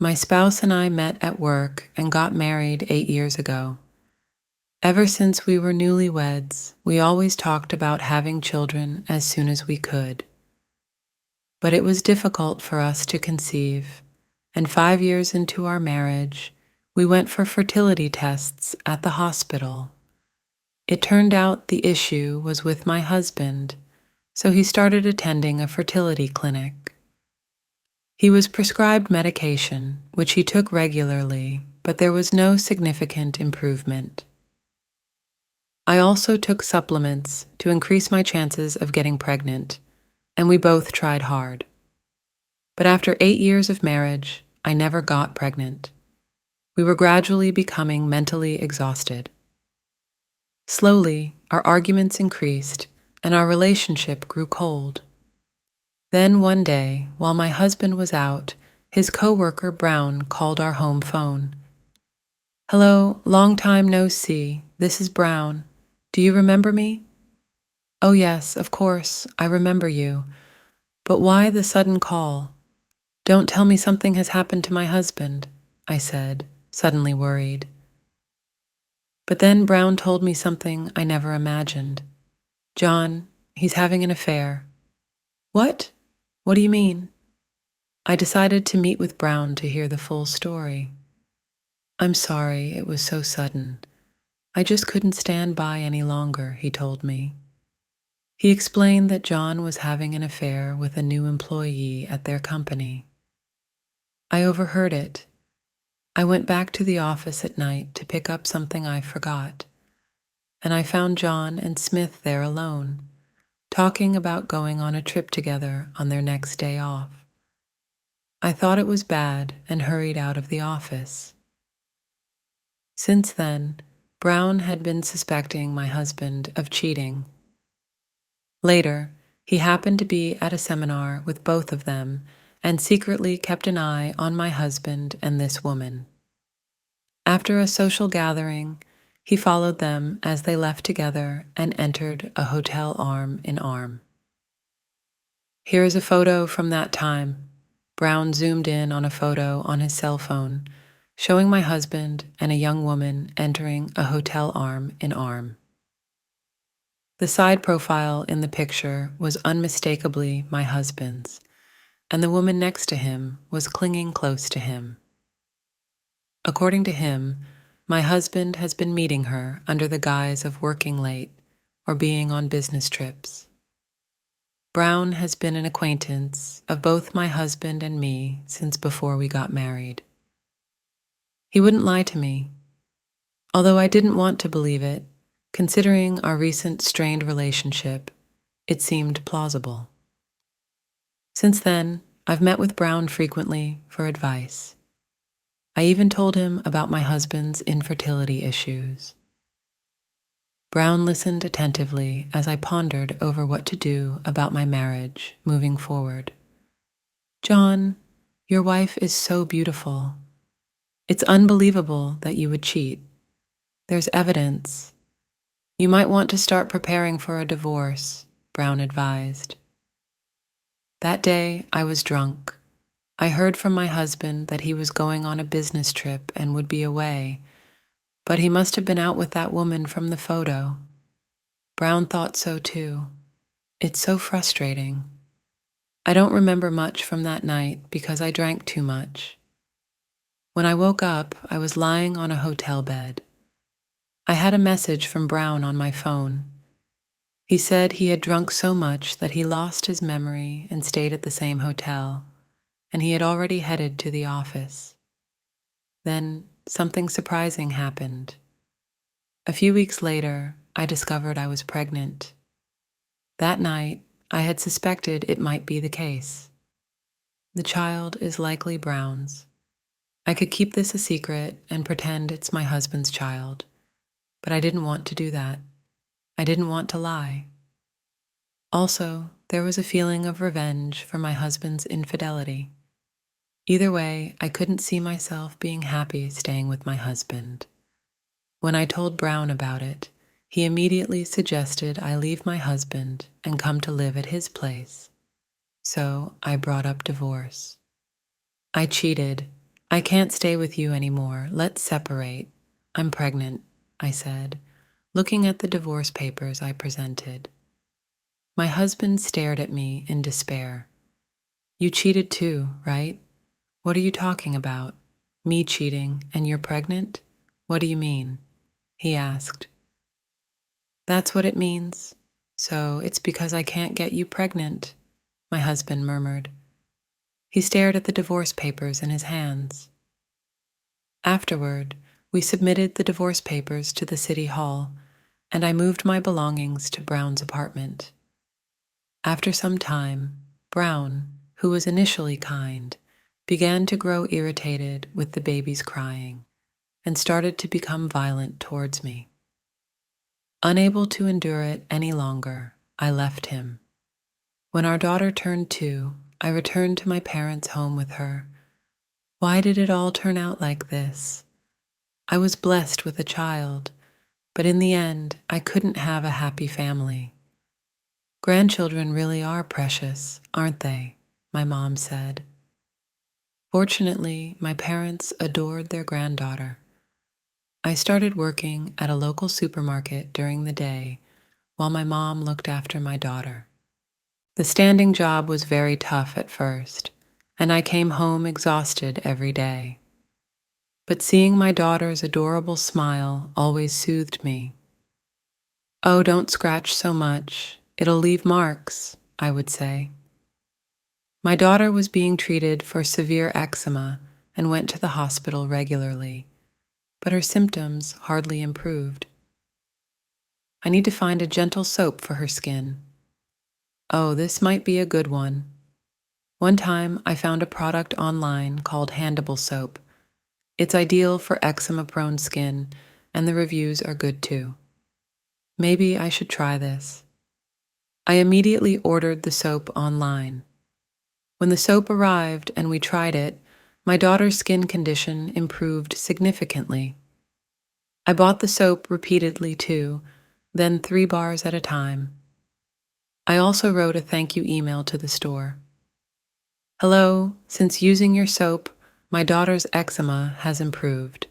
My spouse and I met at work and got married 8 years ago. Ever since we were newlyweds, we always talked about having children as soon as we could. But it was difficult for us to conceive, and 5 years into our marriage, we went for fertility tests at the hospital. It turned out the issue was with my husband, so he started attending a fertility clinic. He was prescribed medication, which he took regularly, but there was no significant improvement. I also took supplements to increase my chances of getting pregnant, and we both tried hard. But after 8 years of marriage, I never got pregnant. We were gradually becoming mentally exhausted. Slowly, our arguments increased, and our relationship grew cold. Then one day, while my husband was out, his coworker Brown called our home phone. "Hello, long time no see. This is Brown. Do you remember me?" "Oh yes, of course, I remember you. But why the sudden call?" "Don't tell me something has happened to my husband," I said, suddenly worried. But then Brown told me something I never imagined. "John, he's having an affair." "What? What do you mean?" I decided to meet with Brown to hear the full story. "I'm sorry it was so sudden. I just couldn't stand by any longer," he told me. He explained that John was having an affair with a new employee at their company. I overheard it. I went back to the office at night to pick up something I forgot, and I found John and Smith there alone, talking about going on a trip together on their next day off. I thought it was bad and hurried out of the office. Since then, Brown had been suspecting my husband of cheating. Later, he happened to be at a seminar with both of them and secretly kept an eye on my husband and this woman. After a social gathering, he followed them as they left together and entered a hotel arm in arm. Here is a photo from that time. Brown zoomed in on a photo on his cell phone, showing my husband and a young woman entering a hotel arm in arm. The side profile in the picture was unmistakably my husband's, and the woman next to him was clinging close to him. According to him, my husband has been meeting her under the guise of working late or being on business trips. Brown has been an acquaintance of both my husband and me since before we got married. He wouldn't lie to me, although I didn't want to believe it. Considering our recent strained relationship, it seemed plausible. Since then, I've met with Brown frequently for advice. I even told him about my husband's infertility issues. Brown listened attentively as I pondered over what to do about my marriage moving forward. "John, your wife is so beautiful. It's unbelievable that you would cheat. There's evidence. You might want to start preparing for a divorce," Brown advised. That day, I was drunk. I heard from my husband that he was going on a business trip and would be away, but he must have been out with that woman from the photo. Brown thought so too. It's so frustrating. I don't remember much from that night because I drank too much. When I woke up, I was lying on a hotel bed. I had a message from Brown on my phone. He said he had drunk so much that he lost his memory and stayed at the same hotel, and he had already headed to the office. Then something surprising happened. A few weeks later, I discovered I was pregnant. That night, I had suspected it might be the case. The child is likely Brown's. I could keep this a secret and pretend it's my husband's child, but I didn't want to do that. I didn't want to lie. Also, there was a feeling of revenge for my husband's infidelity. Either way, I couldn't see myself being happy staying with my husband. When I told Brown about it, he immediately suggested I leave my husband and come to live at his place. So I brought up divorce. I cheated. I can't stay with you anymore. Let's separate. I'm pregnant, I said, looking at the divorce papers I presented. My husband stared at me in despair. You cheated too, right? What are you talking about? Me cheating and you're pregnant? What do you mean? He asked. That's what it means. So it's because I can't get you pregnant, my husband murmured. He stared at the divorce papers in his hands. Afterward, we submitted the divorce papers to the city hall, and I moved my belongings to Brown's apartment. After some time, Brown, who was initially kind, began to grow irritated with the baby's crying and started to become violent towards me. Unable to endure it any longer, I left him. When our daughter turned 2, I returned to my parents' home with her. Why did it all turn out like this? I was blessed with a child, but in the end, I couldn't have a happy family. Grandchildren really are precious, aren't they? My mom said. Fortunately, my parents adored their granddaughter. I started working at a local supermarket during the day while my mom looked after my daughter. The standing job was very tough at first, and I came home exhausted every day. But seeing my daughter's adorable smile always soothed me. Oh, don't scratch so much. It'll leave marks, I would say. My daughter was being treated for severe eczema and went to the hospital regularly, but her symptoms hardly improved. I need to find a gentle soap for her skin. Oh, this might be a good one. One time I found a product online called Handable Soap. It's ideal for eczema-prone skin, and the reviews are good too. Maybe I should try this. I immediately ordered the soap online. When the soap arrived and we tried it, my daughter's skin condition improved significantly. I bought the soap repeatedly too, then 3 bars at a time. I also wrote a thank you email to the store. Hello, since using your soap, my daughter's eczema has improved.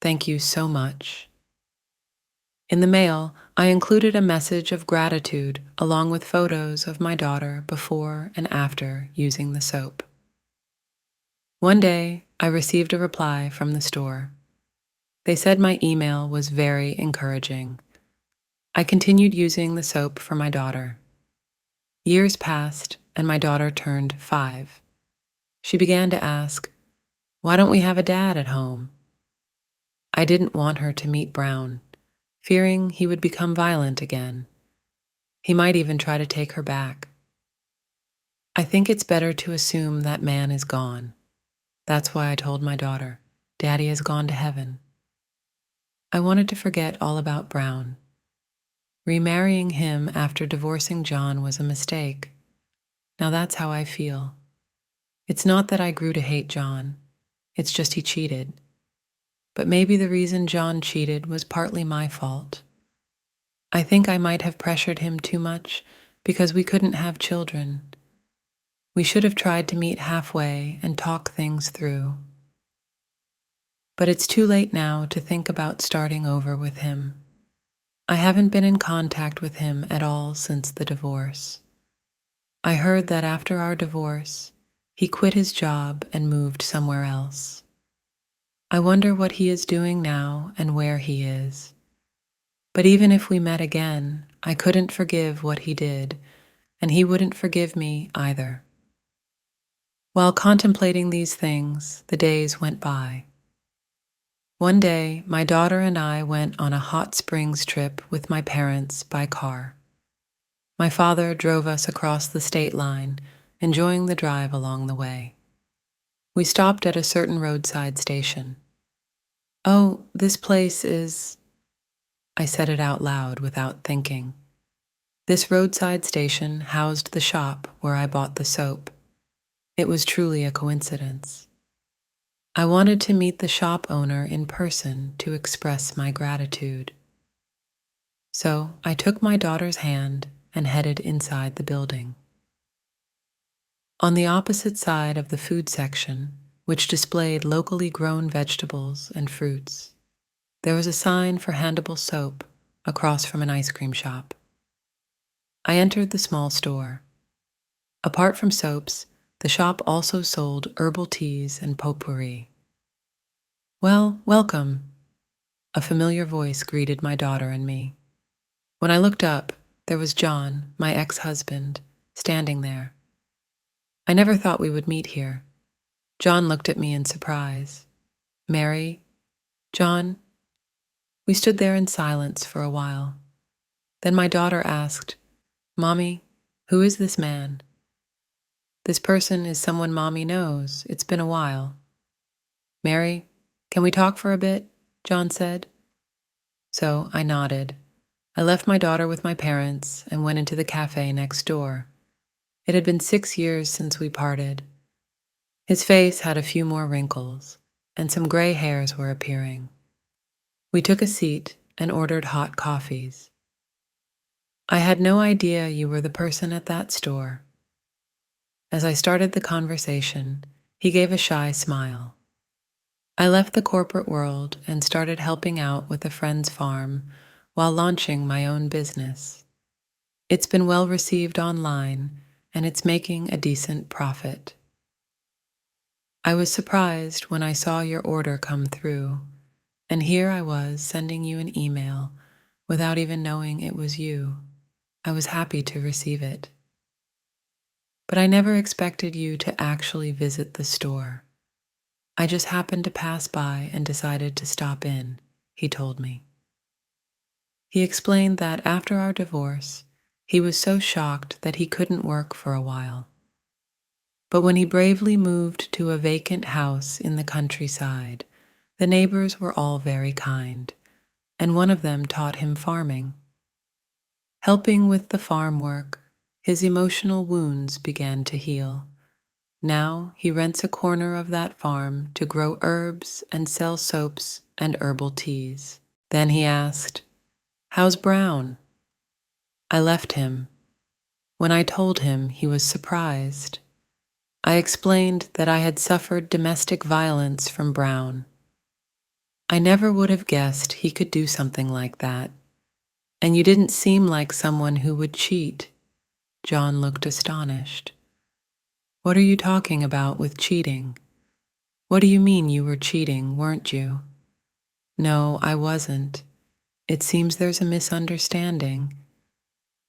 Thank you so much. In the mail, I included a message of gratitude along with photos of my daughter before and after using the soap. One day, I received a reply from the store. They said my email was very encouraging. I continued using the soap for my daughter. Years passed, and my daughter turned 5. She began to ask, "Why don't we have a dad at home?" I didn't want her to meet Brown, fearing he would become violent again. He might even try to take her back. I think it's better to assume that man is gone. That's why I told my daughter, Daddy has gone to heaven. I wanted to forget all about Brown. Remarrying him after divorcing John was a mistake. Now that's how I feel. It's not that I grew to hate John. It's just he cheated. But maybe the reason John cheated was partly my fault. I think I might have pressured him too much because we couldn't have children. We should have tried to meet halfway and talk things through. But it's too late now to think about starting over with him. I haven't been in contact with him at all since the divorce. I heard that after our divorce, he quit his job and moved somewhere else. I wonder what he is doing now and where he is. But even if we met again, I couldn't forgive what he did, and he wouldn't forgive me either. While contemplating these things, the days went by. One day, my daughter and I went on a hot springs trip with my parents by car. My father drove us across the state line, enjoying the drive along the way. We stopped at a certain roadside station. "Oh, this place is—" I said it out loud without thinking. This roadside station housed the shop where I bought the soap. It was truly a coincidence. I wanted to meet the shop owner in person to express my gratitude. So I took my daughter's hand and headed inside the building. On the opposite side of the food section, which displayed locally grown vegetables and fruits. There was a sign for handable soap across from an ice cream shop. I entered the small store. Apart from soaps, the shop also sold herbal teas and potpourri. "Well, welcome," a familiar voice greeted my daughter and me. When I looked up, there was John, my ex-husband, standing there. "I never thought we would meet here." John looked at me in surprise. "Mary? John?" We stood there in silence for a while. Then my daughter asked, "Mommy, who is this man?" "This person is someone Mommy knows. It's been a while." "Mary, can we talk for a bit?" John said. So I nodded. I left my daughter with my parents and went into the cafe next door. It had been 6 years since we parted. His face had a few more wrinkles, and some gray hairs were appearing. We took a seat and ordered hot coffees. "I had no idea you were the person at that store." As I started the conversation, he gave a shy smile. I left the corporate world and started helping out with a friend's farm while launching my own business. It's been well received online, and it's making a decent profit. I was surprised when I saw your order come through, and here I was sending you an email without even knowing it was you. I was happy to receive it. But I never expected you to actually visit the store. I just happened to pass by and decided to stop in, he told me. He explained that after our divorce, he was so shocked that he couldn't work for a while. But when he bravely moved to a vacant house in the countryside, the neighbors were all very kind, and one of them taught him farming. Helping with the farm work, his emotional wounds began to heal. Now he rents a corner of that farm to grow herbs and sell soaps and herbal teas. Then he asked, "How's Brown?" I left him. When I told him, he was surprised. I explained that I had suffered domestic violence from Brown. "I never would have guessed he could do something like that. And you didn't seem like someone who would cheat." John looked astonished. "What are you talking about with cheating? What do you mean you were cheating, weren't you?" "No, I wasn't. It seems there's a misunderstanding.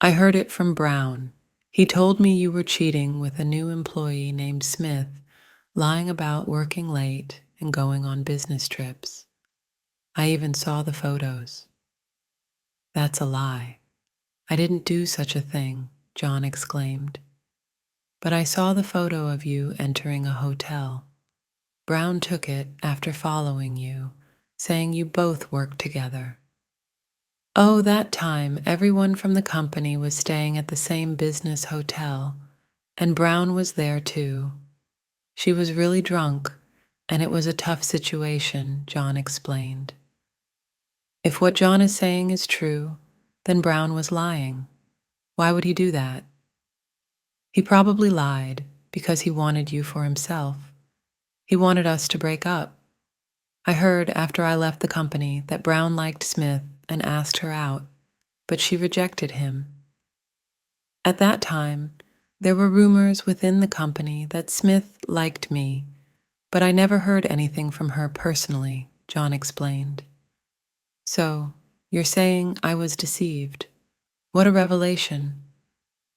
I heard it from Brown. He told me you were cheating with a new employee named Smith, lying about working late and going on business trips. I even saw the photos." "That's a lie. I didn't do such a thing," John exclaimed. "But I saw the photo of you entering a hotel. Brown took it after following you, saying you both worked together." "Oh, that time everyone from the company was staying at the same business hotel, and Brown was there too. She was really drunk, and it was a tough situation," John explained. If what John is saying is true, then Brown was lying. Why would he do that? He probably lied because he wanted you for himself. He wanted us to break up. I heard after I left the company that Brown liked Smith and asked her out, but she rejected him. At that time, there were rumors within the company that Smith liked me, but I never heard anything from her personally, John explained. "So, you're saying I was deceived. What a revelation.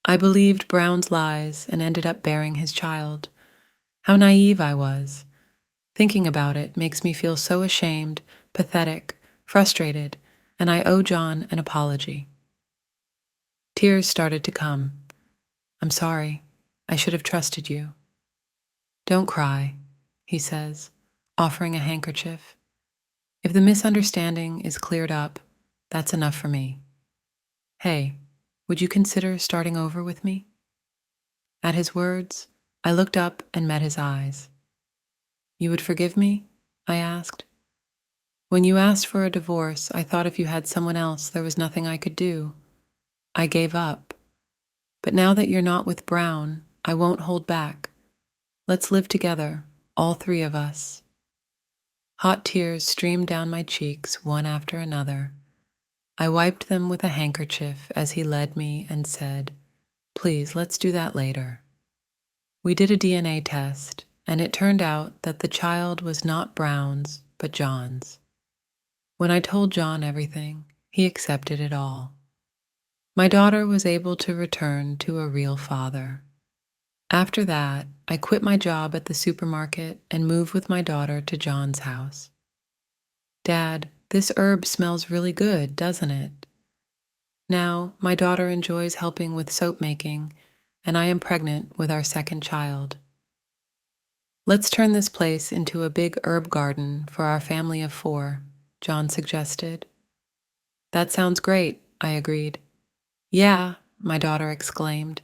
I believed Brown's lies and ended up bearing his child. How naive I was. Thinking about it makes me feel so ashamed, pathetic, frustrated, and I owe John an apology." Tears started to come. "I'm sorry. I should have trusted you." "Don't cry," he says, offering a handkerchief. "If the misunderstanding is cleared up, that's enough for me. Hey, would you consider starting over with me?" At his words, I looked up and met his eyes. "You would forgive me?" I asked. "When you asked for a divorce, I thought if you had someone else, there was nothing I could do. I gave up. But now that you're not with Brown, I won't hold back. Let's live together. all three of us. Hot tears streamed down my cheeks one after another. I wiped them with a handkerchief as he led me and said, "Please, let's do that later." We did a DNA test, and it turned out that the child was not Brown's, but John's. When I told John everything, he accepted it all. My daughter was able to return to a real father. After that, I quit my job at the supermarket and moved with my daughter to John's house. "Dad, this herb smells really good, doesn't it?" Now, my daughter enjoys helping with soap making, and I am pregnant with our second child. "Let's turn this place into a big herb garden for our family of 4, John suggested. "That sounds great," I agreed. "Yeah," my daughter exclaimed.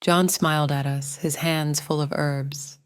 John smiled at us, his hands full of herbs.